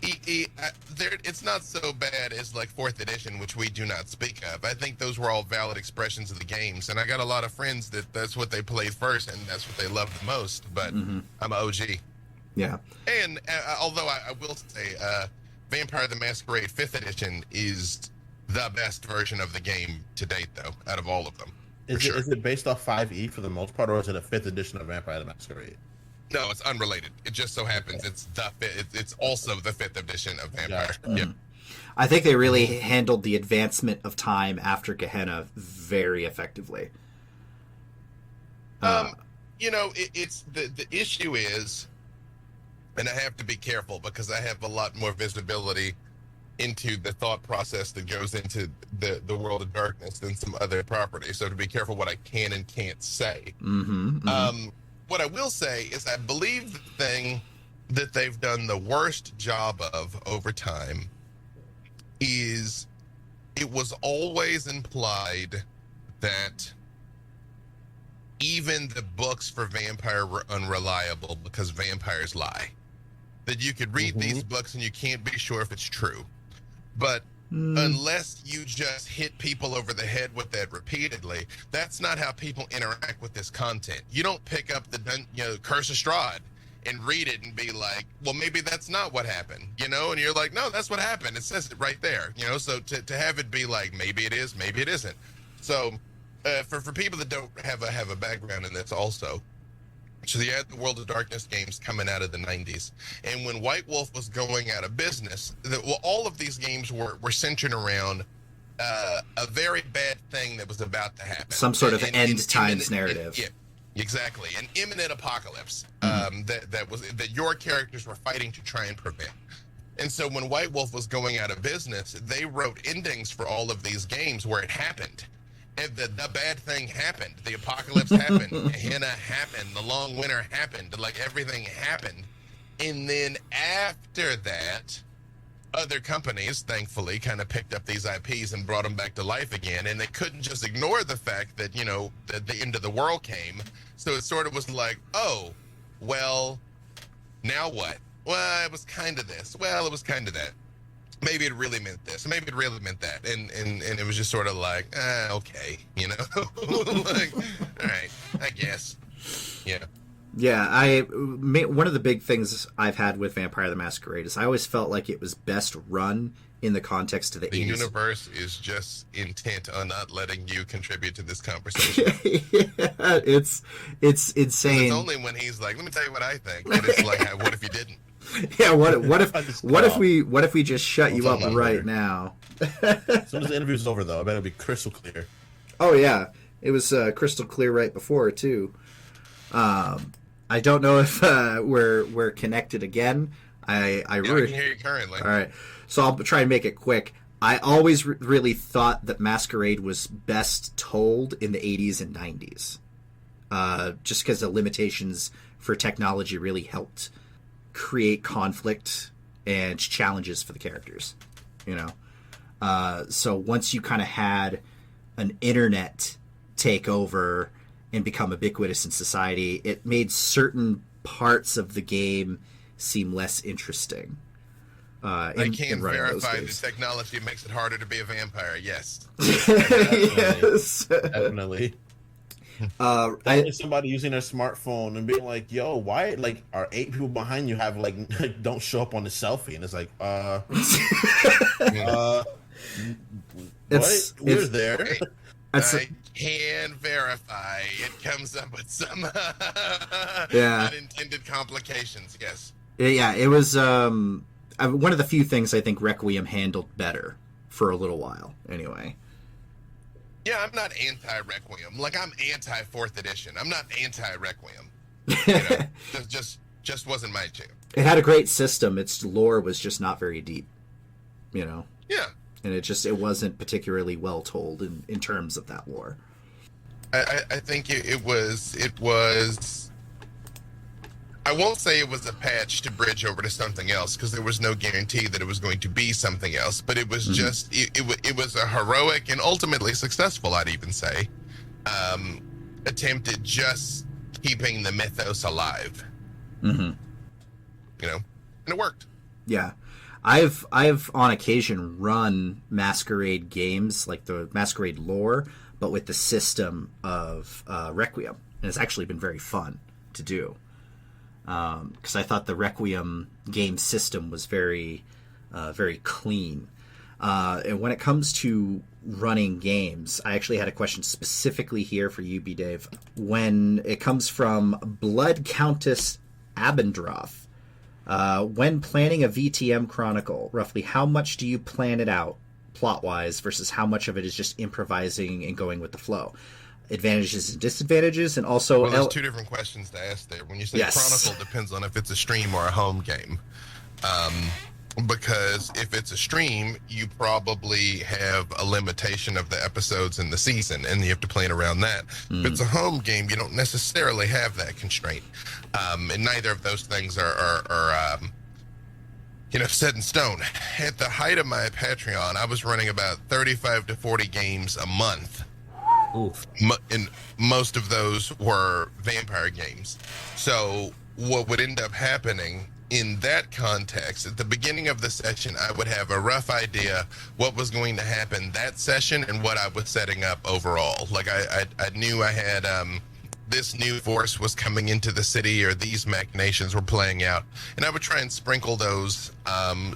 it's not so bad as like 4th edition, which we do not speak of. I think those were all valid expressions of the games, and I got a lot of friends that's what they played first, and that's what they loved the most. But I'm an OG.
Yeah.
And although I will say, Vampire the Masquerade 5th edition is the best version of the game to date, though, out of all of them.
Is it based off 5e for the most part, or is it a 5th edition of Vampire the Masquerade?
No, it's unrelated. It just so happens it's also the 5th edition of Vampire.
Yeah.
Yep.
I think they really handled the advancement of time after Gehenna very effectively.
You know, it's the issue is, and I have to be careful because I have a lot more visibility into the thought process that goes into the world of darkness than some other properties. So to be careful what I can and can't say. What I will say is I believe the thing that they've done the worst job of over time is it was always implied that even the books for vampire were unreliable because vampires lie. That you could read these books and you can't be sure if it's true. But unless you just hit people over the head with that repeatedly, that's not how people interact with this content. You don't pick up the Curse of Strahd and read it and be like, well, maybe that's not what happened, and you're like, no, that's what happened. It says it right there, so to have it be like, maybe it is, maybe it isn't. So for people that don't have a background in this also, so you had the World of Darkness games coming out of the 90s. And when White Wolf was going out of business, all of these games were centered around a very bad thing that was about to happen.
Some sort of end times narrative.
Yeah, exactly. An imminent apocalypse that your characters were fighting to try and prevent. And so when White Wolf was going out of business, they wrote endings for all of these games where it happened. And the bad thing happened. The apocalypse happened. Gehenna happened. The long winter happened. Like, everything happened. And then after that, other companies, thankfully, kind of picked up these IPs and brought them back to life again. And they couldn't just ignore the fact that, that the end of the world came. So it sort of was like, oh, well, now what? Well, it was kind of this. Well, it was kind of that. Maybe it really meant this. Maybe it really meant that. And it was just sort of like, okay, like, all right, I guess. Yeah.
Yeah, one of the big things I've had with Vampire the Masquerade is I always felt like it was best run in the context of the 80s.
The universe is just intent on not letting you contribute to this conversation.
Yeah, it's insane.
It's only when he's like, let me tell you what I think. And it's like, what if you didn't?
Yeah, what if we just shut you up right now?
As soon as the interview's over, though, I bet it'll be crystal clear.
Oh yeah, it was crystal clear right before too. I don't know if we're connected again. I
can hear you currently.
All right, so I'll try and make it quick. I always really thought that Masquerade was best told in the 80s and 90s, just because the limitations for technology really helped create conflict and challenges for the characters, so once you kind of had an internet take over and become ubiquitous in society, it made certain parts of the game seem less interesting.
I can verify the technology makes it harder to be a vampire. Yes.
Yes,
definitely. Somebody using their smartphone and being like, "Yo, why? Like, are 8 people behind you have don't show up on the selfie?" And it's like, what? We're there.
I can verify. It comes up with some unintended complications. Yes.
Yeah, it was one of the few things I think Requiem handled better for a little while. Anyway.
Yeah, I'm not anti-Requiem. Like, I'm anti-4th edition. I'm not anti-Requiem. Just wasn't my jam.
It had a great system. Its lore was just not very deep,
Yeah.
And it wasn't particularly well told in terms of that lore.
I think it was. I won't say it was a patch to bridge over to something else, because there was no guarantee that it was going to be something else. But it was just it was a heroic and ultimately successful, I'd even say, attempt at just keeping the mythos alive. And it worked.
Yeah. I've on occasion run Masquerade games, like the Masquerade lore, but with the system of Requiem, and it's actually been very fun to do. Because I thought the Requiem game system was very clean. And when it comes to running games, I actually had a question specifically here for you, B.Dave. When it comes from Blood Countess Abendroth, when planning a VTM Chronicle, roughly how much do you plan it out plot-wise versus how much of it is just improvising and going with the flow? Advantages and disadvantages, and also...
Well, there's two different questions to ask there. When you say Chronicle, depends on if it's a stream or a home game. Because if it's a stream, you probably have a limitation of the episodes in the season, and you have to plan around that. If it's a home game, you don't necessarily have that constraint. And neither of those things are set in stone. At the height of my Patreon, I was running about 35 to 40 games a month.
Oof.
And most of those were vampire games. So what would end up happening in that context, at the beginning of the session, I would have a rough idea what was going to happen that session and what I was setting up overall. Like I knew I had this new force was coming into the city, or these machinations were playing out, and I would try and sprinkle those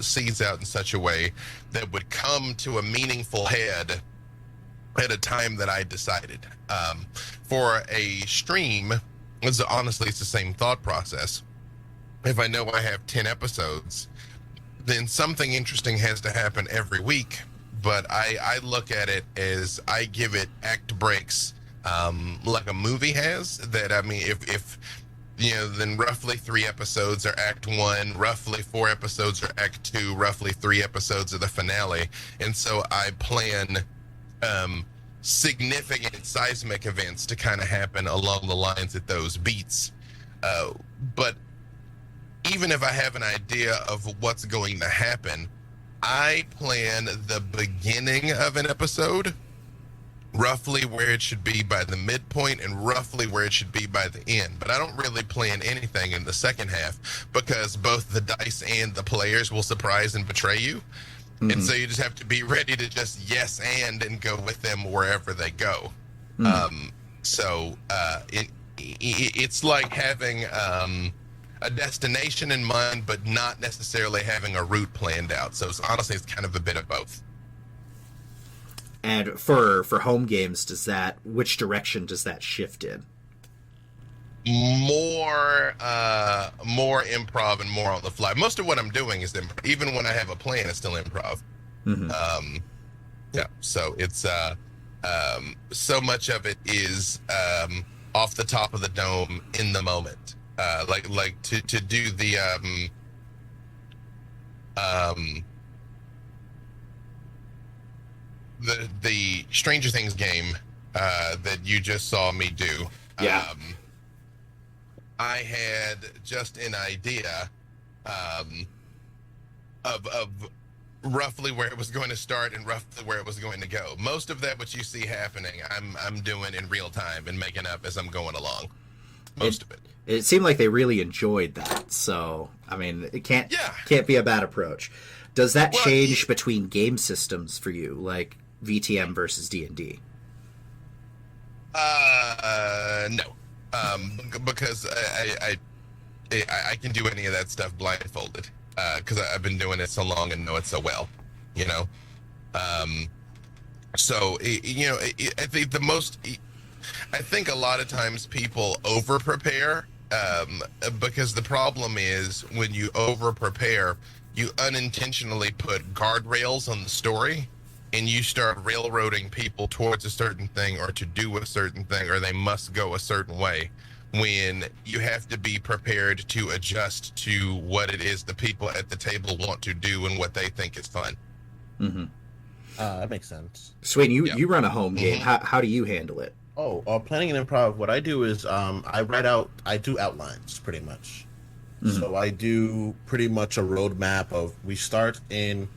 seeds out in such a way that would come to a meaningful head at a time that I decided. For a stream, honestly, it's the same thought process. If I know I have 10 episodes, then something interesting has to happen every week. But I look at it as I give it act breaks, like a movie has. That, I mean, if then roughly 3 episodes are act 1, roughly 4 episodes are act 2, roughly 3 episodes of the finale. And so I plan significant seismic events to kind of happen along the lines at those beats. But even if I have an idea of what's going to happen, I plan the beginning of an episode roughly where it should be by the midpoint and roughly where it should be by the end. But I don't really plan anything in the second half, because both the dice and the players will surprise and betray you. Mm-hmm. And so you just have to be ready to just yes and go with them wherever they go. Mm-hmm. It's like having a destination in mind, but not necessarily having a route planned out. So honestly, it's kind of a bit of both.
And for home games, which direction does that shift in?
More improv and more on the fly. Most of what I'm doing is improv. Even when I have a plan, it's still improv. Mm-hmm. So it's so much of it is off the top of the dome in the moment. Like to do the Stranger Things game that you just saw me do.
Yeah.
I had just an idea of roughly where it was going to start and roughly where it was going to go. Most of that, what you see happening, I'm doing in real time and making up as I'm going along. Most of it.
It seemed like they really enjoyed that. So, I mean, it can't be a bad approach. Does that change between game systems for you, like VTM versus D&D?
No. Because I can do any of that stuff blindfolded, because I've been doing it so long and know it so well, I think a lot of times people over prepare, because the problem is when you over prepare, you unintentionally put guardrails on the story, and you start railroading people towards a certain thing or to do a certain thing, or they must go a certain way, when you have to be prepared to adjust to what it is the people at the table want to do and what they think is fun.
Mm-hmm.
That makes sense.
Sweeney, you run a home game.
Mm-hmm.
How do you handle it?
Planning and improv, what I do is I do outlines pretty much. Mm-hmm. So I do pretty much a roadmap of, we start in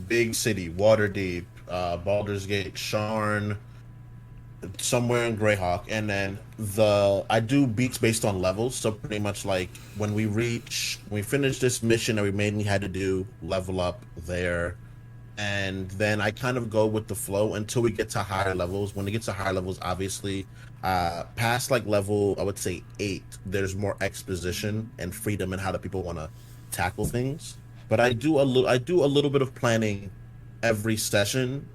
big city, Waterdeep, Baldur's Gate, Sharn, somewhere in Greyhawk, and then I do beats based on levels. So pretty much like when we finish this mission that we mainly had to do, level up there. And then I kind of go with the flow until we get to higher levels. When it gets to higher levels, obviously, past like level, I would say 8, there's more exposition and freedom in how the people want to tackle things. But I do a little bit of planning every session,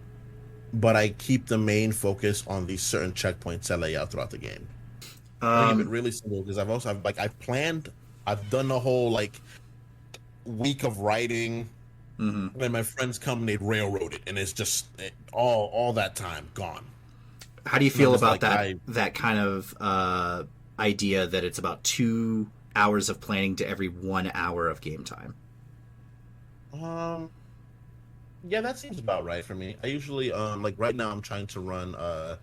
but I keep the main focus on these certain checkpoints I lay out throughout the game. I keep it really simple, because I've done the whole like week of writing. Mm-hmm. When my friends come and they railroad it, and it's just all that time gone.
How do you feel about that kind of idea that it's about 2 hours of planning to every 1 hour of game time?
Yeah, that seems about right for me. I usually like right now I'm trying to run a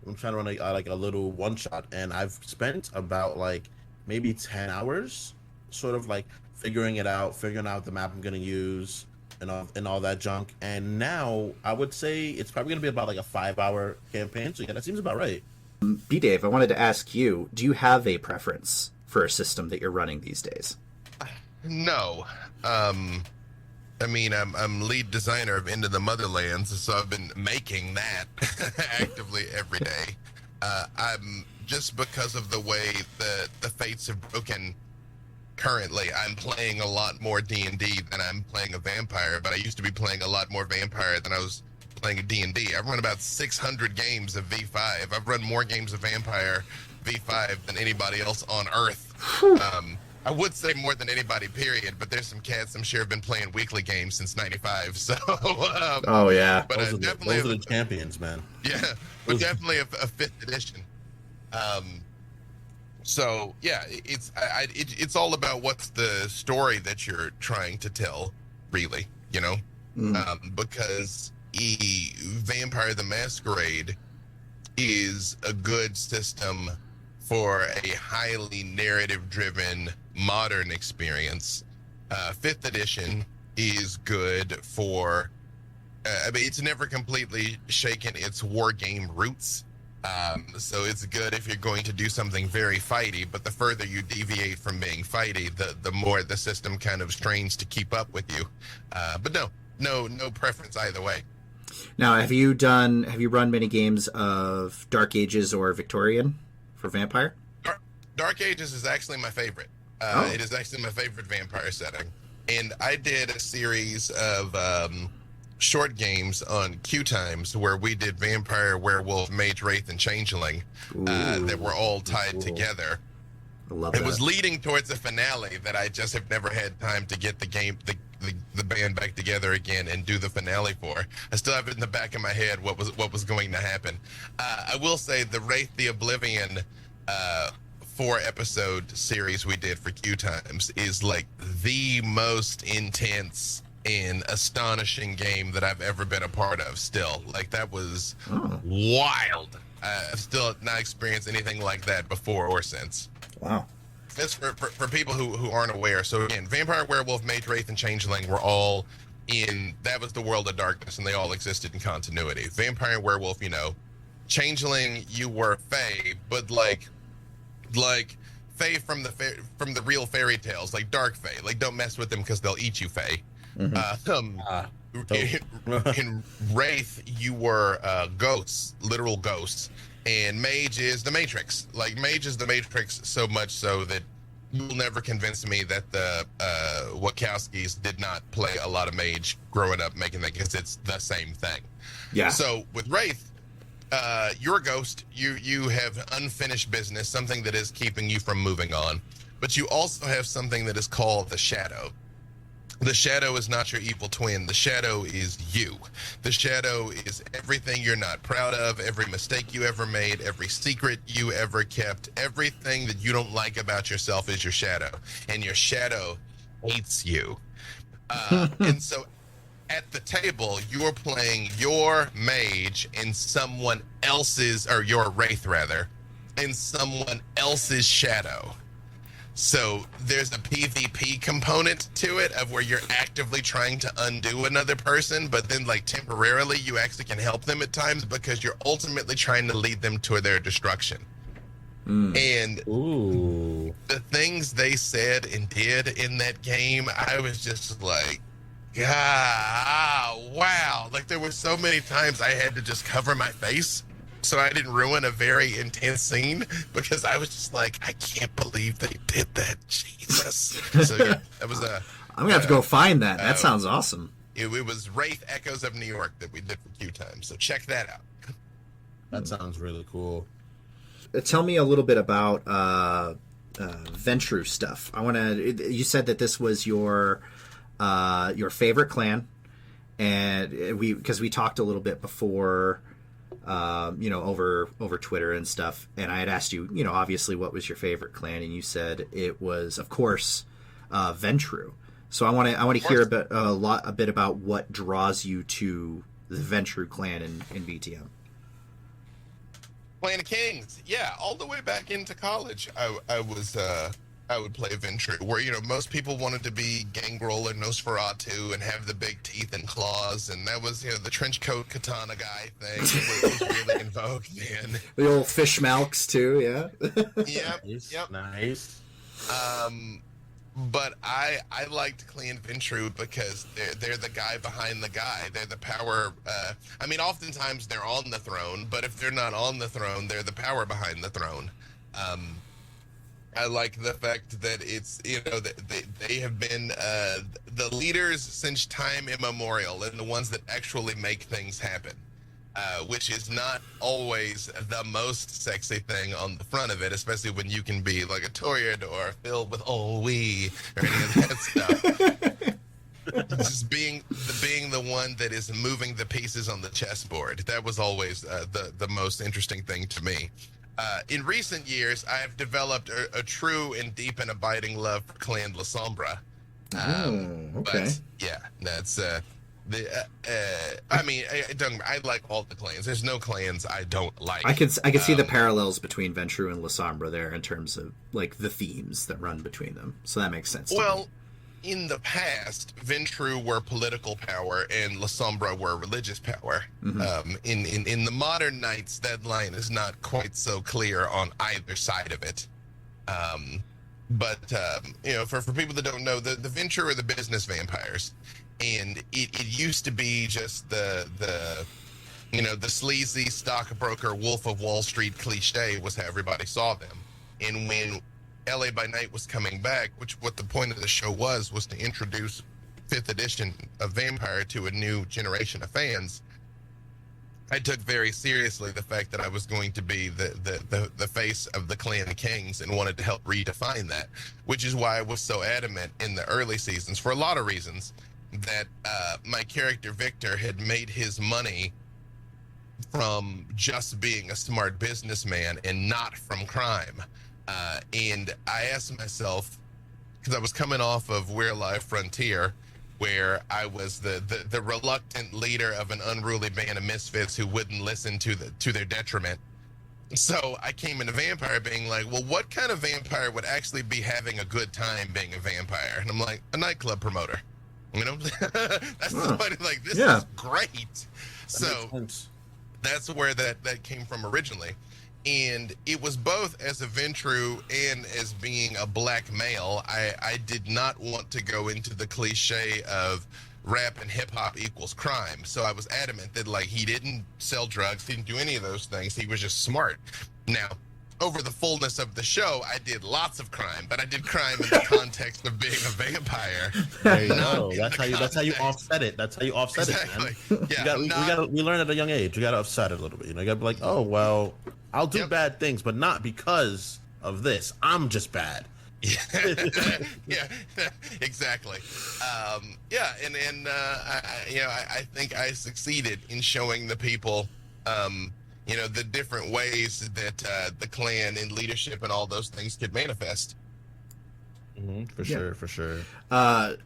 little one shot, and I've spent about like maybe 10 hours sort of like figuring it out, figuring out the map I'm gonna use, and all that junk. And now I would say it's probably gonna be about like a 5-hour campaign. So yeah, that seems about right.
B.Dave, I wanted to ask you, do you have a preference for a system that you're running these days?
No. I mean, I'm lead designer of Into the Motherlands, so I've been making that actively every day. I'm just because of the way the fates have broken. Currently, I'm playing a lot more D&D than I'm playing a vampire, but I used to be playing a lot more vampire than I was playing a D&D. I've run about 600 games of V5. I've run more games of vampire V5 than anybody else on Earth. I would say more than anybody, period, but there's some cats I'm sure have been playing weekly games since 95, so...
oh, yeah.
But
those
definitely...
Those are the champions, man.
Yeah, but definitely a 5th edition. So, yeah, it's all about what's the story that you're trying to tell, really, you know? Because Vampire the Masquerade is a good system for a highly narrative-driven modern experience. 5th edition is good for... I mean, it's never completely shaken its war game roots. So it's good if you're going to do something very fighty, but the further you deviate from being fighty, the more the system kind of strains to keep up with you. But no preference either way.
Now, have you run many games of Dark Ages or Victorian for Vampire?
Dark Ages is actually my favorite. It is actually my favorite vampire setting. And I did a series of short games on Q Times where we did Vampire, Werewolf, Mage, Wraith, and Changeling that were all tied together.
I love that.
It was leading towards a finale that I just have never had time to get the band back together again and do the finale for. I still have it in the back of my head what was going to happen. I will say the Wraith the Oblivion 4-episode series we did for Q Times is like the most intense and astonishing game that I've ever been a part of. Still, like, that was wild. I've still not experienced anything like that before or since.
Wow.
That's for people who aren't aware. So again, Vampire, Werewolf, Mage, Wraith, and Changeling were all that was the world of darkness, and they all existed in continuity. Vampire and Werewolf, you know. Changeling, you were Fae, but like Fae from the real fairy tales, like dark Fae. Like, don't mess with them because they'll eat you, Fae. In Wraith, you were ghosts, literal ghosts, and Mage is the Matrix. Like, Mage is the Matrix so much so that you'll never convince me that the Wachowskis did not play a lot of Mage growing up making that, because it's the same thing.
Yeah.
So with Wraith, you're a ghost. You have unfinished business, something that is keeping you from moving on. But you also have something that is called the Shadow. The Shadow is not your evil twin. The Shadow is you. The Shadow is everything you're not proud of, every mistake you ever made, every secret you ever kept, everything that you don't like about yourself is your Shadow. And your Shadow hates you. And so at the table, you're playing your Mage in someone else's, or your Wraith rather, in someone else's Shadow. So there's a PvP component to it of where you're actively trying to undo another person, but then like temporarily you actually can help them at times because you're ultimately trying to lead them to their destruction. And the things they said and did in that game, I was just like, wow. Like, there were so many times I had to just cover my face so I didn't ruin a very intense scene, because I was just like, I can't believe they did that. Jesus. So yeah, that was
I'm gonna have to go find that. That sounds awesome.
It was Wraith Echoes of New York that we did for Q Time. So check that out.
That sounds really cool.
Tell me a little bit about Ventru stuff. You said that this was your favorite clan, and because we talked a little bit before, over Twitter and stuff, and I had asked you, obviously, what was your favorite clan, and you said it was, of course, Ventru. So I want to hear a bit about what draws you to the Ventru clan in VtM.
Clan of Kings, yeah, all the way back into college, I was I would play Ventrue, where most people wanted to be Gangrel or Nosferatu and have the big teeth and claws, and that was the trench coat katana guy thing was really in vogue then.
The old fish malks too, yeah.
Yep, yep.
Nice.
But I liked Clan Ventrue because they're the guy behind the guy. They're the power. I mean, oftentimes they're on the throne, but if they're not on the throne, they're the power behind the throne. I like the fact that it's that they have been the leaders since time immemorial and the ones that actually make things happen, which is not always the most sexy thing on the front of it, especially when you can be like a toreador filled with we or any of that stuff. Just being the one that is moving the pieces on the chessboard. That was always the most interesting thing to me. In recent years, I have developed a true and deep and abiding love for Clan La Sombra.
Okay.
But yeah, that's I mean, I like all the clans. There's no clans I don't like.
I can see the parallels between Ventrue and La Sombra there in terms of like the themes that run between them. So that makes sense.
Well, in the past, Ventrue were political power and La Sombra were religious power.
Mm-hmm.
In the modern Knights, that line is not quite so clear on either side of it. But for people that don't know, the Ventrue are the business vampires, and it used to be just the sleazy stockbroker Wolf of Wall Street cliche was how everybody saw them. And when LA by Night was coming back, which what the point of the show was to introduce 5th edition of Vampire to a new generation of fans, I took very seriously the fact that I was going to be the face of the Clan Kings and wanted to help redefine that, which is why I was so adamant in the early seasons, for a lot of reasons, that my character Victor had made his money from just being a smart businessman and not from crime. And I asked myself, because I was coming off of We're Alive Frontier, where I was the reluctant leader of an unruly band of misfits who wouldn't listen to their detriment. So I came into Vampire being like, well, what kind of vampire would actually be having a good time being a vampire? And I'm like, a nightclub promoter. That's somebody like, this is great. So that's where that came from originally. And it was both as a Ventrue and as being a black male. I did not want to go into the cliche of rap and hip hop equals crime. So I was adamant that he didn't sell drugs, didn't do any of those things. He was just smart. Now, over the fullness of the show, I did lots of crime, but I did crime in the context of being a vampire.
There you go. That's how you offset it. That's how you offset it, man. Yeah, we learn at a young age. You got to offset it a little bit. You got to be like, oh well, I'll do bad things, but not because of this. I'm just bad.
Yeah, exactly. I think I succeeded in showing the people, the different ways that the clan and leadership and all those things could manifest.
For sure.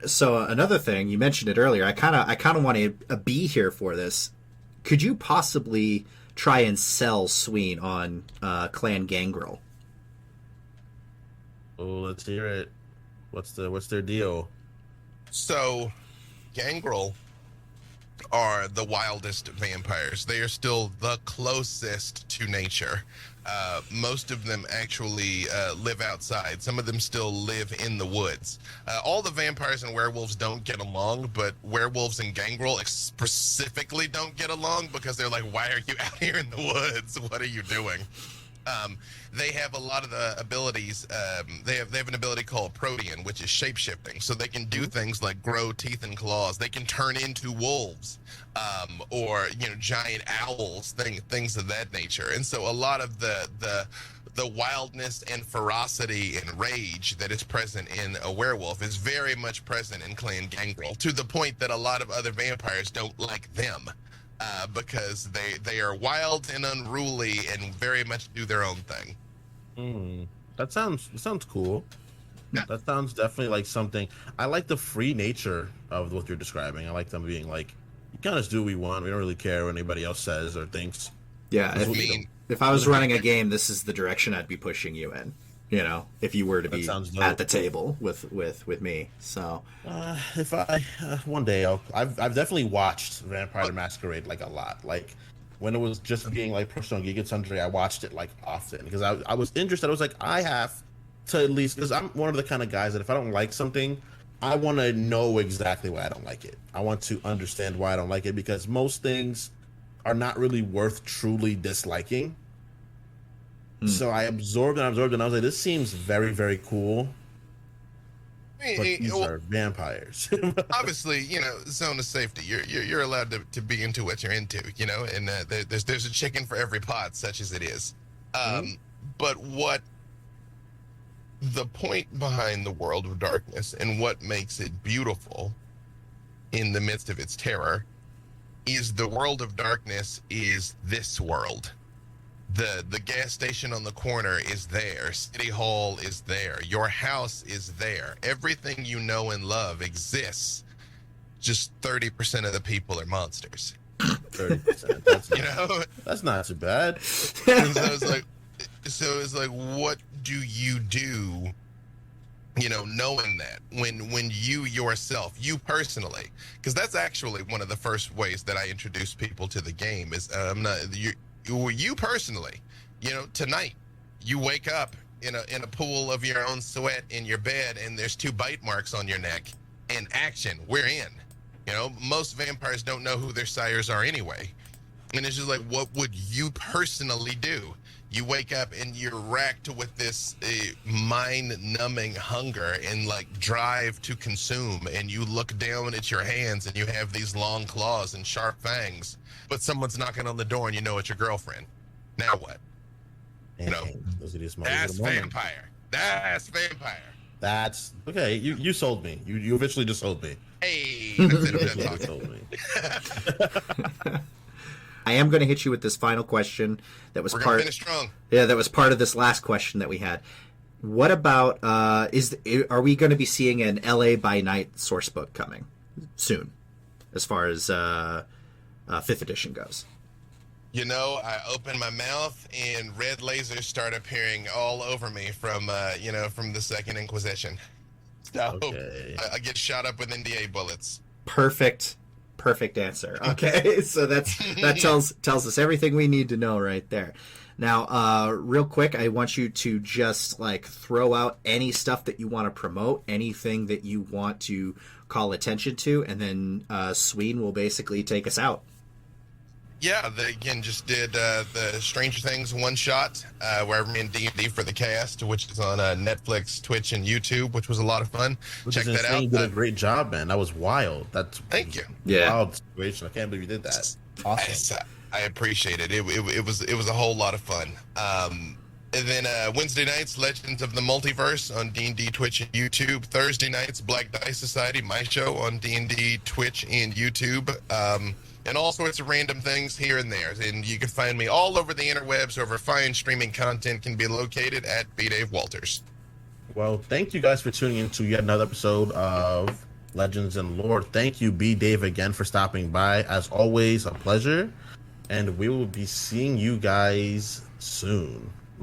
So another thing, you mentioned it earlier. I kind of want a B here for this. Could you possibly try and sell Sween on Clan Gangrel?
Oh, let's hear it. What's their deal?
So, Gangrel are the wildest vampires. They are still the closest to nature. Most of them actually live outside. Some of them still live in the woods. All the vampires and werewolves don't get along, but werewolves and Gangrel specifically don't get along because they're like, why are you out here in the woods? What are you doing? They have a lot of the abilities. They have an ability called Protean, which is shape-shifting. So they can do things like grow teeth and claws. They can turn into wolves, or giant owls, things of that nature. And so a lot of the wildness and ferocity and rage that is present in a werewolf is very much present in Clan Gangrel, to the point that a lot of other vampires don't like them. Because they are wild and unruly and very much do their own thing.
That sounds cool. Yeah. That sounds definitely like something. I like the free nature of what you're describing. I like them being like, you kind of do what we want. We don't really care what anybody else says or thinks.
Yeah, if I was running a game, this is the direction I'd be pushing you in. You know, if you were to be
sounds dope.
at the table with me. So
if I one day I've definitely watched Vampire the Masquerade like a lot. Like when it was just being like pushed on Giga Sundry, I watched it like often because I was interested. I was like, I have to at least, because I'm one of the kind of guys that if I don't like something, I want to know exactly why I don't like it. I want to understand why I don't like it, because most things are not really worth truly disliking. So I absorbed and I was like, this seems very, very cool. But these are vampires.
Obviously, you know, zone of safety. You're allowed to be into what you're into, you know, and there's a chicken for every pot, such as it is. But what the point behind the World of Darkness and what makes it beautiful in the midst of its terror is the World of Darkness is this world. The gas station on the corner is there. City Hall is there. Your house is there. Everything you know and love exists. Just 30% of the people are monsters.
30%. That's
you know,
that's not too bad.
And so it's like, what do you do? You know, knowing that when you yourself, you personally, because that's actually one of the first ways that I introduce people to the game is you personally, you know, tonight you wake up in a pool of your own sweat in your bed and there's 2 bite marks on your neck and action, we're in. You know, most vampires don't know who their sires are anyway. And it's just like, what would you personally do? You wake up and you're racked with this mind-numbing hunger and like drive to consume, and you look down at your hands and you have these long claws and sharp fangs, but someone's knocking on the door and you know it's your girlfriend. Now what? You know, that's vampire. That's vampire.
That's okay. You sold me. You eventually just sold me.
Hey, that's it.
Sold me.
I am going to hit you with this final question that was
finish strong.
Yeah, that was part of this last question that we had. What about are we going to be seeing an LA by Night source book coming soon, as far as 5th edition goes?
You know, I open my mouth and red lasers start appearing all over me from from the Second Inquisition. So
okay.
I get shot up with NDA bullets.
Perfect answer. Okay, so that tells us everything we need to know right there. Now, real quick, I want you to just like throw out any stuff that you want to promote, anything that you want to call attention to, and then Sween will basically take us out.
Yeah, they again just did the Stranger Things one shot where I'm in D&D for the cast, which is on Netflix, Twitch, and YouTube, which was a lot of fun. Check that out.
You did a great job, man. That was wild.
Thank you.
Yeah,
wild situation. I can't believe you did that. Awesome.
I appreciate it. It was a whole lot of fun. And then Wednesday nights, Legends of the Multiverse on D&D, Twitch, and YouTube. Thursday nights, Black Dice Society, my show on D&D, Twitch, and YouTube. And all sorts of random things here and there. And you can find me all over the interwebs, wherever fine streaming content can be located at B.Dave Walters.
Well, thank you guys for tuning in to yet another episode of Legends and Lore. Thank you, B.Dave, again for stopping by. As always, a pleasure. And we will be seeing you guys soon.